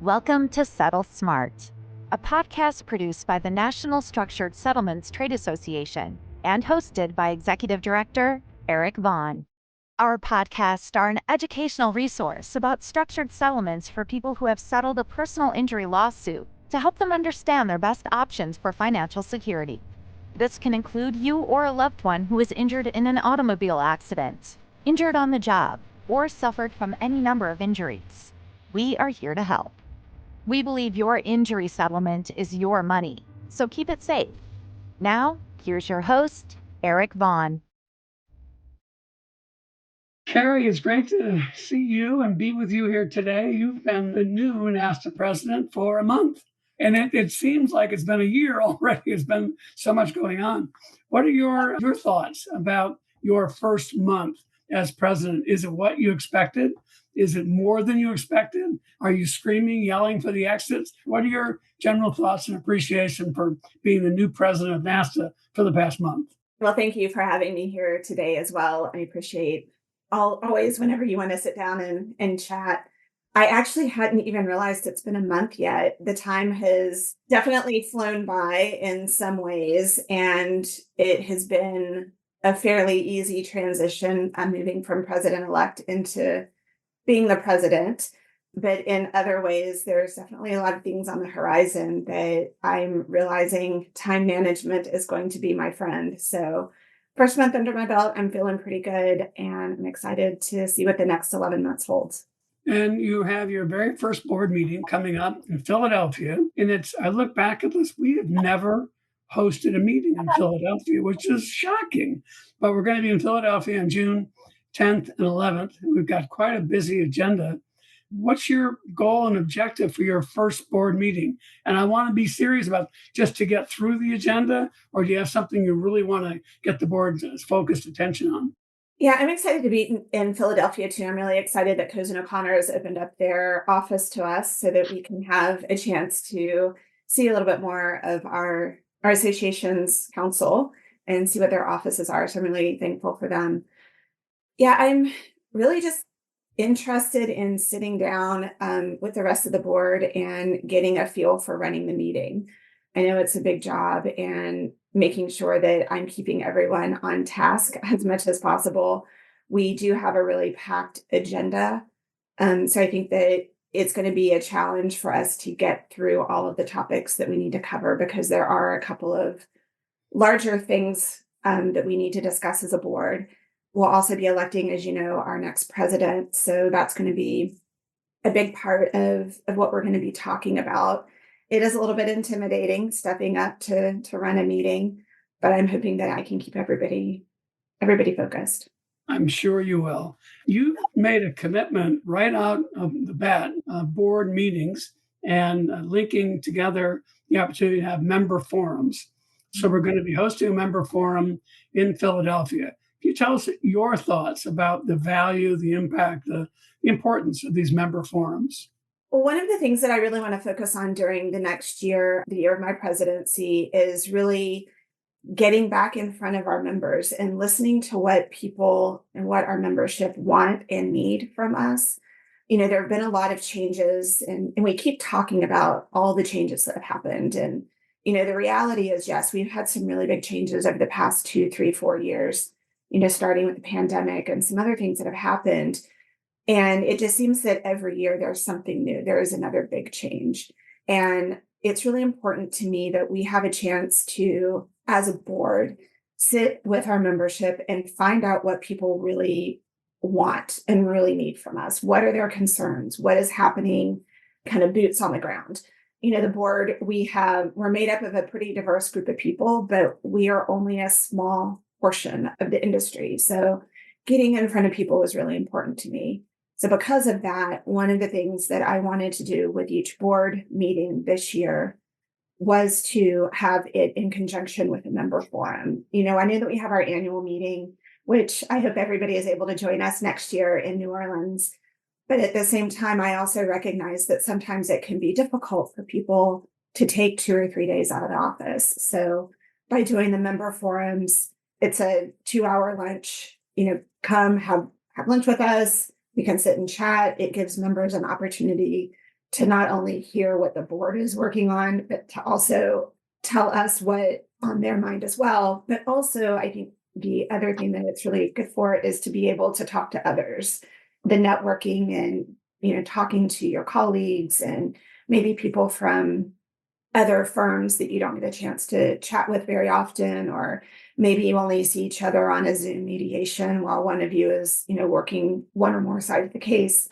Welcome to Settle Smart, a podcast produced by the National Structured Settlements Trade Association and hosted by Executive Director Eric Vaughn. Our podcasts are an educational resource about structured settlements for people who have settled a personal injury lawsuit to help them understand their best options for financial security. This can include you or a loved one who is injured in an automobile accident, injured on the job, or suffered from any number of injuries. We are here to help. We believe your injury settlement is your money, so keep it safe. Now, here's your host, Eric Vaughn. Kerri, it's great to see you and be with you here today. You've been the new NSSTA president for a month, and it seems like it's been a year already. It's been so much going on. What are your thoughts about your first month as president? Is it what you expected? Is it more than you expected? Are you screaming, yelling for the exits? What are your general thoughts and appreciation for being the new president of NSSTA for the past month? Well, thank you for having me here today as well. I appreciate always whenever you want to sit down and chat. I actually hadn't even realized it's been a month yet. The time has definitely flown by in some ways, and it has been a fairly easy transition. I'm moving from president-elect into being the president. But in other ways, there's definitely a lot of things on the horizon that I'm realizing time management is going to be my friend. So first month under my belt, I'm feeling pretty good, and I'm excited to see what the next 11 months holds. And you have your very first board meeting coming up in Philadelphia. And I look back at this, we have never hosted a meeting in Philadelphia, which is shocking. But we're going to be in Philadelphia on June 10th and 11th. We've got quite a busy agenda. What's your goal and objective for your first board meeting? And I want to be serious about just to get through the agenda, or do you have something you really want to get the board's focused attention on? Yeah, I'm excited to be in Philadelphia too. I'm really excited that Cozen O'Connor has opened up their office to us so that we can have a chance to see a little bit more of our association's council and see what their offices are. So I'm really thankful for them. Yeah, I'm really just interested in sitting down with the rest of the board and getting a feel for running the meeting. I know it's a big job, and making sure that I'm keeping everyone on task as much as possible. We do have a really packed agenda. So I think that it's going to be a challenge for us to get through all of the topics that we need to cover, because there are a couple of larger things that we need to discuss as a board. We'll also be electing, as you know, our next president. So that's going to be a big part of what we're going to be talking about. It is a little bit intimidating stepping up to run a meeting, but I'm hoping that I can keep everybody focused. I'm sure you will. You made a commitment right out of the bat, board meetings and linking together the opportunity to have member forums. So we're going to be hosting a member forum in Philadelphia. Can you tell us your thoughts about the value, the impact, the importance of these member forums? Well, one of the things that I really want to focus on during the next year, the year of my presidency, is really getting back in front of our members and listening to what people and what our membership want and need from us. There have been a lot of changes, and we keep talking about all the changes that have happened. And, the reality is, yes, we've had some really big changes over the past 2, 3, 4 years, starting with the pandemic and some other things that have happened. And it just seems that every year there's something new. There is another big change. And it's really important to me that we have a chance to, as a board, sit with our membership and find out what people really want and really need from us. What are their concerns? What is happening? Kind of boots on the ground. The board, we're made up of a pretty diverse group of people, but we are only a small portion of the industry. So getting in front of people is really important to me. So because of that, one of the things that I wanted to do with each board meeting this year was to have it in conjunction with a member forum. I know that we have our annual meeting, which I hope everybody is able to join us next year in New Orleans. But at the same time, I also recognize that sometimes it can be difficult for people to take 2 or 3 days out of the office. So by doing the member forums, it's a 2-hour lunch, come have lunch with us. We can sit and chat. It gives members an opportunity to not only hear what the board is working on, but to also tell us what on their mind as well. But also, I think the other thing that it's really good for is to be able to talk to others, the networking and, talking to your colleagues and maybe people from other firms that you don't get a chance to chat with very often, or maybe you only see each other on a Zoom mediation while one of you is, working one or more sides of the case.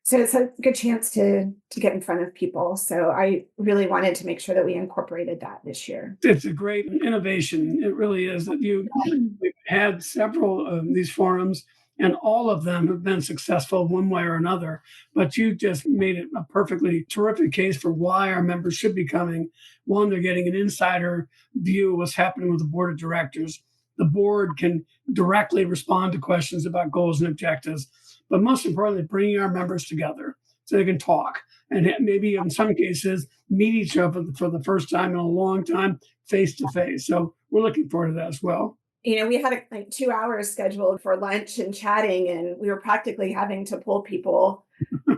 So it's a good chance to get in front of people. So I really wanted to make sure that we incorporated that this year. It's a great innovation. It really is that we've had several of these forums, and all of them have been successful one way or another. But you just made it a perfectly terrific case for why our members should be coming. One, they're getting an insider view of what's happening with the board of directors. The board can directly respond to questions about goals and objectives, but most importantly, bringing our members together so they can talk and maybe in some cases meet each other for the first time in a long time, face to face. So we're looking forward to that as well. We had like 2 hours scheduled for lunch and chatting, and we were practically having to pull people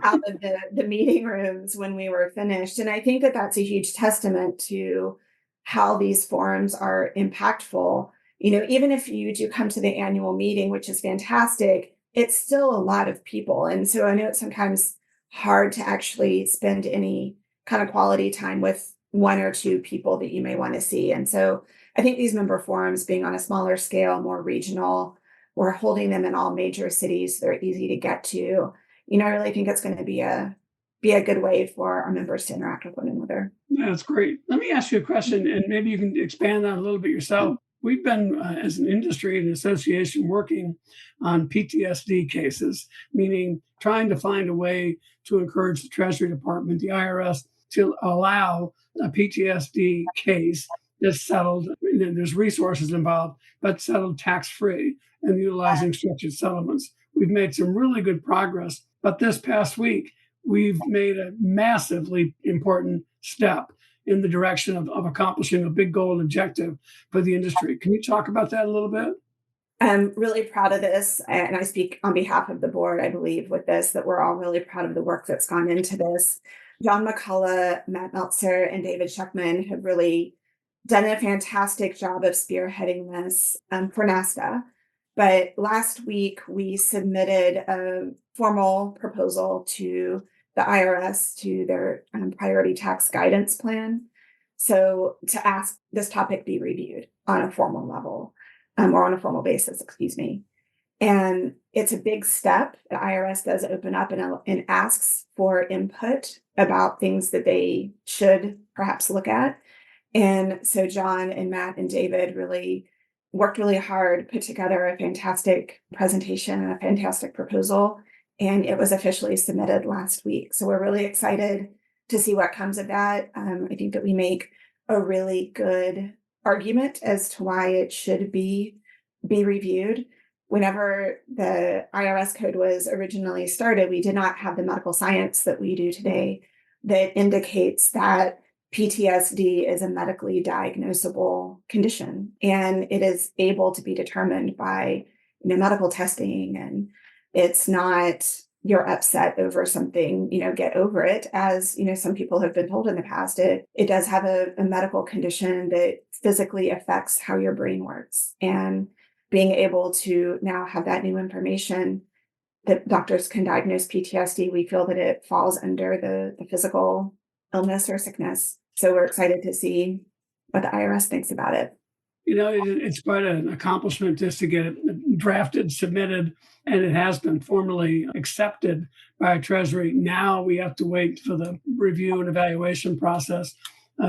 out of the meeting rooms when we were finished. And I think that that's a huge testament to how these forums are impactful. Even if you do come to the annual meeting, which is fantastic, it's still a lot of people. And so I know it's sometimes hard to actually spend any kind of quality time with one or two people that you may want to see. And so I think these member forums being on a smaller scale, more regional, we're holding them in all major cities. They're easy to get to. I really think it's going to be a good way for our members to interact with one another. That's great. Let me ask you a question, and maybe you can expand on it a little bit yourself. We've been, as an industry and association, working on PTSD cases, meaning trying to find a way to encourage the Treasury Department, the IRS, to allow a PTSD case that's settled. There's resources involved, but settled tax-free and utilizing structured settlements. We've made some really good progress, but this past week, we've made a massively important step in the direction of accomplishing a big goal and objective for the industry. Can you talk about that a little bit? I'm really proud of this, and I speak on behalf of the board, I believe, with this, that we're all really proud of the work that's gone into this. John McCullough, Matt Meltzer, and David Schuckman have really done a fantastic job of spearheading this for NASTA. But last week, we submitted a formal proposal to the IRS to their priority tax guidance plan. So to ask this topic be reviewed on a formal level, or on a formal basis, excuse me. And it's a big step. The IRS does open up and asks for input about things that they should perhaps look at. And so John and Matt and David really worked really hard, put together a fantastic presentation and a fantastic proposal, and it was officially submitted last week. So we're really excited to see what comes of that. I think that we make a really good argument as to why it should be reviewed. Whenever the IRS code was originally started, we did not have the medical science that we do today that indicates that PTSD is a medically diagnosable condition, and it is able to be determined by medical testing. And it's not you're upset over something, get over it, as some people have been told in the past. It does have a medical condition that physically affects how your brain works. And being able to now have that new information that doctors can diagnose PTSD, we feel that it falls under the physical illness or sickness. So we're excited to see what the IRS thinks about it. It's quite an accomplishment just to get it drafted, submitted, and it has been formally accepted by Treasury. Now we have to wait for the review and evaluation process.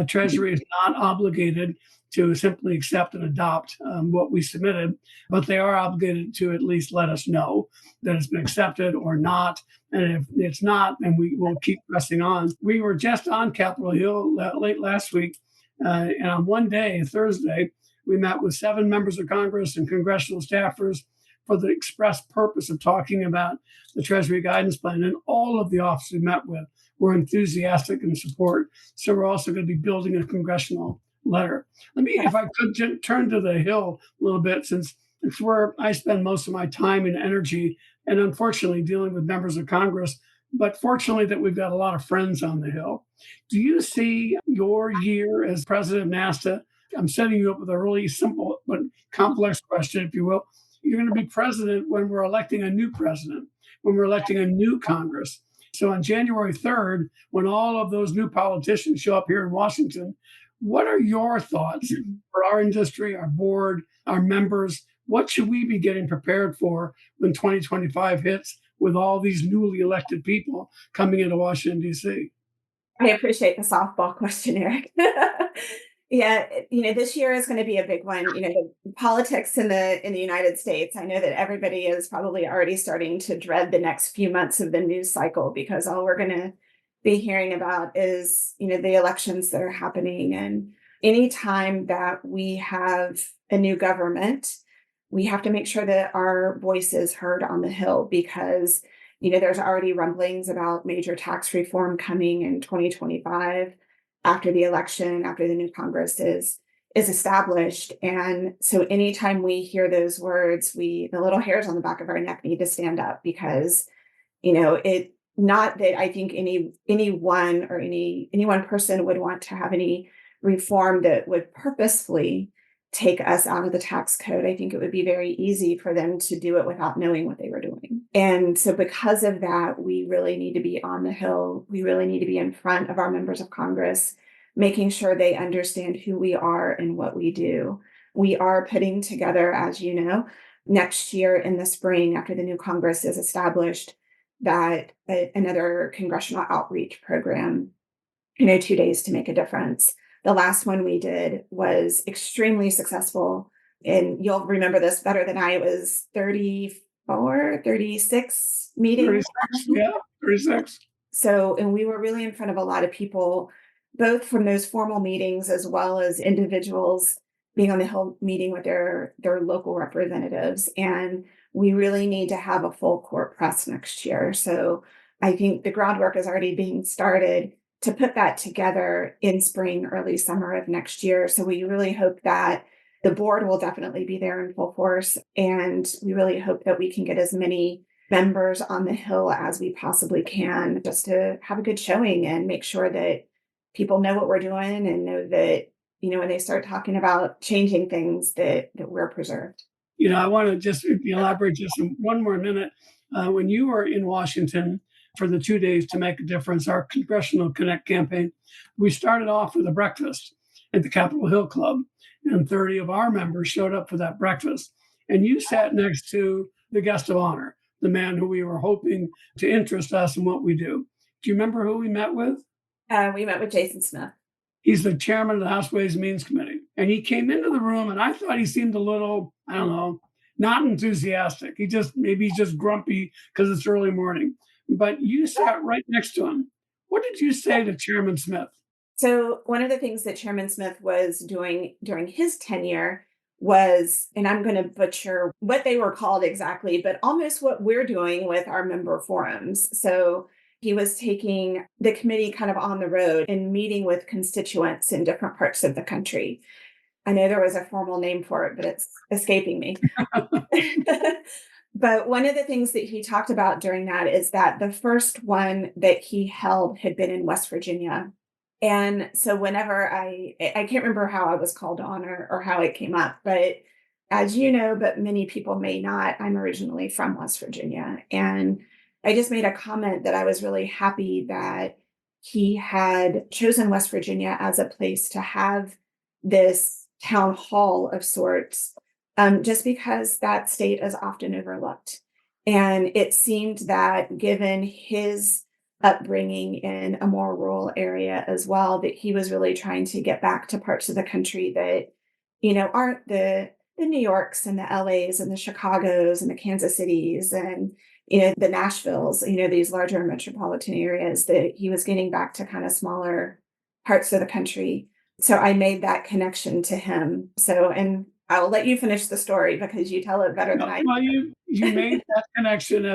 Treasury is not obligated to simply accept and adopt what we submitted, but they are obligated to at least let us know that it's been accepted or not. And if it's not, then we will keep pressing on. We were just on Capitol Hill late last week, and on one day, Thursday, we met with 7 members of Congress and congressional staffers for the express purpose of talking about the Treasury guidance plan. And all of the officers we met with were enthusiastic in support. So we're also going to be building a congressional letter. If I could turn to the Hill a little bit, since it's where I spend most of my time and energy, and unfortunately dealing with members of Congress but fortunately that we've got a lot of friends on the Hill. Do you see your year as president of NASTA? I'm setting you up with a really simple but complex question, if you will. You're going to be president when we're electing a new president, when we're electing a new Congress. So on January 3rd, when all of those new politicians show up here in Washington, what are your thoughts for our industry, our board, our members? What should we be getting prepared for when 2025 hits with all these newly elected people coming into Washington, D.C.? I appreciate the softball question, Eric. Yeah, this year is going to be a big one. The politics in the United States. I know that everybody is probably already starting to dread the next few months of the news cycle because all we're going to be hearing about is, the elections that are happening. And anytime that we have a new government, we have to make sure that our voice is heard on the Hill because there's already rumblings about major tax reform coming in 2025 after the election, after the new Congress is established. And so anytime we hear those words, the little hairs on the back of our neck need to stand up because, it not that I think anyone or any one person would want to have any reform that would purposefully take us out of the tax code. I think it would be very easy for them to do it without knowing what they were doing. And so because of that, we really need to be on the Hill. We really need to be in front of our members of Congress, making sure they understand who we are and what we do. We are putting together, as you know, next year in the spring, after the new Congress is established, that another congressional outreach program, 2 days to make a difference. The last one we did was extremely successful. And you'll remember this better than I. It was 34, 36 meetings. 36, yeah, 36. So, and we were really in front of a lot of people, both from those formal meetings as well as individuals being on the Hill meeting with their local representatives. And we really need to have a full court press next year. So I think the groundwork is already being started to put that together in spring, early summer of next year. So we really hope that the board will definitely be there in full force. And we really hope that we can get as many members on the Hill as we possibly can just to have a good showing and make sure that people know what we're doing and know that, when they start talking about changing things that we're preserved. I want to just elaborate just one more minute. When you were in Washington for the 2 days to make a difference, our Congressional Connect campaign, we started off with a breakfast at the Capitol Hill Club, and 30 of our members showed up for that breakfast. And you sat next to the guest of honor, the man who we were hoping to interest us in what we do. Do you remember who we met with? We met with Jason Smith. He's the chairman of the House Ways and Means Committee. And he came into the room, and I thought he seemed a little, I don't know, not enthusiastic. Maybe he's just grumpy because it's early morning. But you sat right next to him. What did you say to Chairman Smith? So one of the things that Chairman Smith was doing during his tenure was, and I'm going to butcher what they were called exactly, but almost what we're doing with our member forums. So he was taking the committee kind of on the road and meeting with constituents in different parts of the country. I know there was a formal name for it, but it's escaping me. But one of the things that he talked about during that is that the first one that he held had been in West Virginia. And so whenever I can't remember how I was called on or how it came up, but as you know, but many people may not, I'm originally from West Virginia. And I just made a comment that I was really happy that he had chosen West Virginia as a place to have this town hall of sorts, just because that state is often overlooked. And it seemed that given his upbringing in a more rural area as well, that he was really trying to get back to parts of the country that, aren't the New Yorks and the LAs and the Chicagos and the Kansas Cities and, the Nashvilles, these larger metropolitan areas, that he was getting back to kind of smaller parts of the country. So I made that connection to him. So, and I'll let you finish the story because you tell it better than I do. Well, you made that connection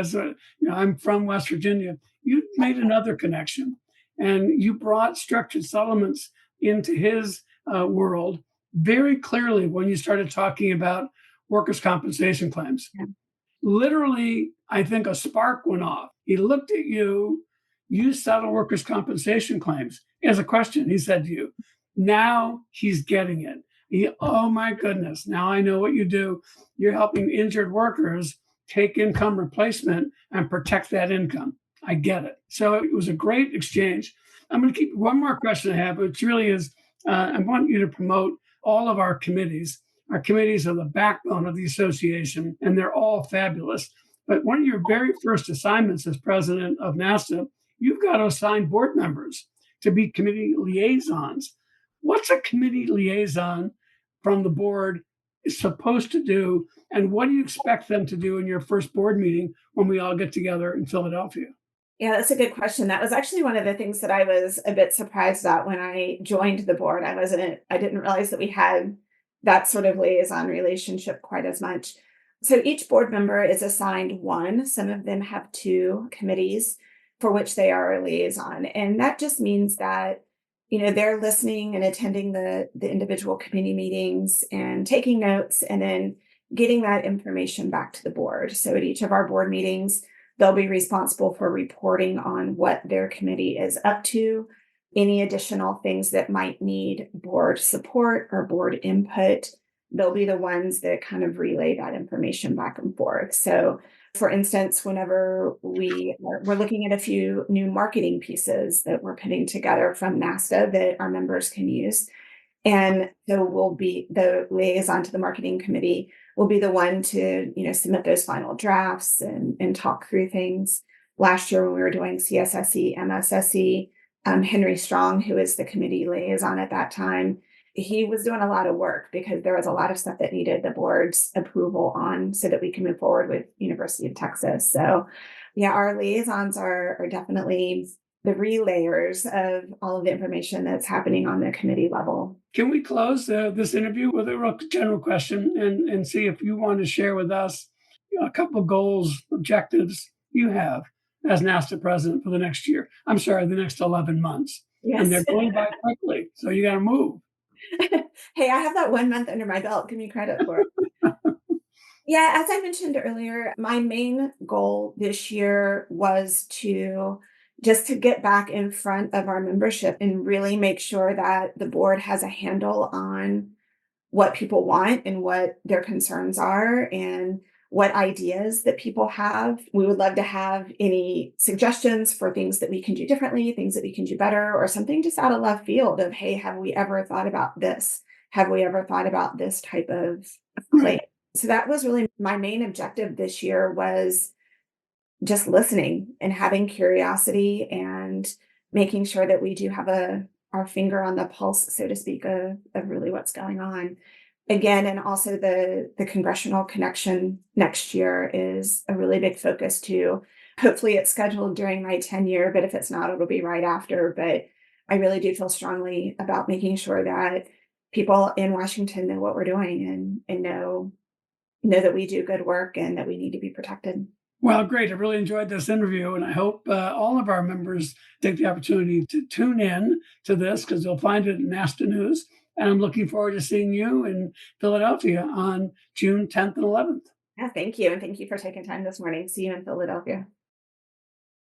I'm from West Virginia. You made another connection, and you brought structured settlements into his world very clearly when you started talking about workers' compensation claims. Yeah. Literally, I think a spark went off He looked at you, you settle workers' compensation claims. As a question, he said to you, now he's getting it. Oh my goodness, now I know what you do. You're helping injured workers take income replacement and protect that income. I get it. So it was a great exchange. I'm going to keep one more question I have, which really is I want you to promote all of our committees. Our committees are the backbone of the association, and they're all fabulous. But one of your very first assignments as president of NASTA, you've got to assign board members to be committee liaisons. What's a committee liaison from the board is supposed to do, and what do you expect them to do in your first board meeting when we all get together in Philadelphia? Yeah, that's a good question. That was actually one of the things that I was a bit surprised at when I joined the board. I didn't realize that we had that sort of liaison relationship quite as much. So each board member is assigned one. Some of them have two committees for which they are a liaison. And that just means that, they're listening and attending the individual committee meetings and taking notes and then getting that information back to the board. So at each of our board meetings, they'll be responsible for reporting on what their committee is up to, any additional things that might need board support or board input. They'll be the ones that kind of relay that information back and forth. So, for instance, whenever we're looking at a few new marketing pieces that we're putting together from NASTA that our members can use, and so we'll be the liaison to the marketing committee will be the one to, submit those final drafts and talk through things. Last year when we were doing CSSE, MSSE, Henry Strong, who is the committee liaison at that time, he was doing a lot of work because there was a lot of stuff that needed the board's approval on so that we can move forward with University of Texas. So yeah, our liaisons are definitely the relayers of all of the information that's happening on the committee level. Can we close this interview with a real general question and see if you want to share with us a couple of goals, objectives you have as NASTA president for the next year? I'm sorry, the next 11 months. Yes. And they're going by quickly, so you got to move. Hey, I have that 1 month under my belt. Give me credit for it. Yeah, as I mentioned earlier, my main goal this year was to get back in front of our membership and really make sure that the board has a handle on what people want and what their concerns are and what ideas that people have. We would love to have any suggestions for things that we can do differently, things that we can do better, or something just out of left field of, hey, have we ever thought about this? Have we ever thought about this type of claim? So that was really my main objective this year, was just listening and having curiosity and making sure that we do have our finger on the pulse, so to speak, of really what's going on. Again, and also the congressional connection next year is a really big focus too. Hopefully it's scheduled during my tenure, but if it's not, it'll be right after. But I really do feel strongly about making sure that people in Washington know what we're doing and know that we do good work and that we need to be protected. Well, great. I really enjoyed this interview, and I hope all of our members take the opportunity to tune in to this because they'll find it in NASTA News. And I'm looking forward to seeing you in Philadelphia on June 10th and 11th. Yeah, thank you. And thank you for taking time this morning. See you in Philadelphia.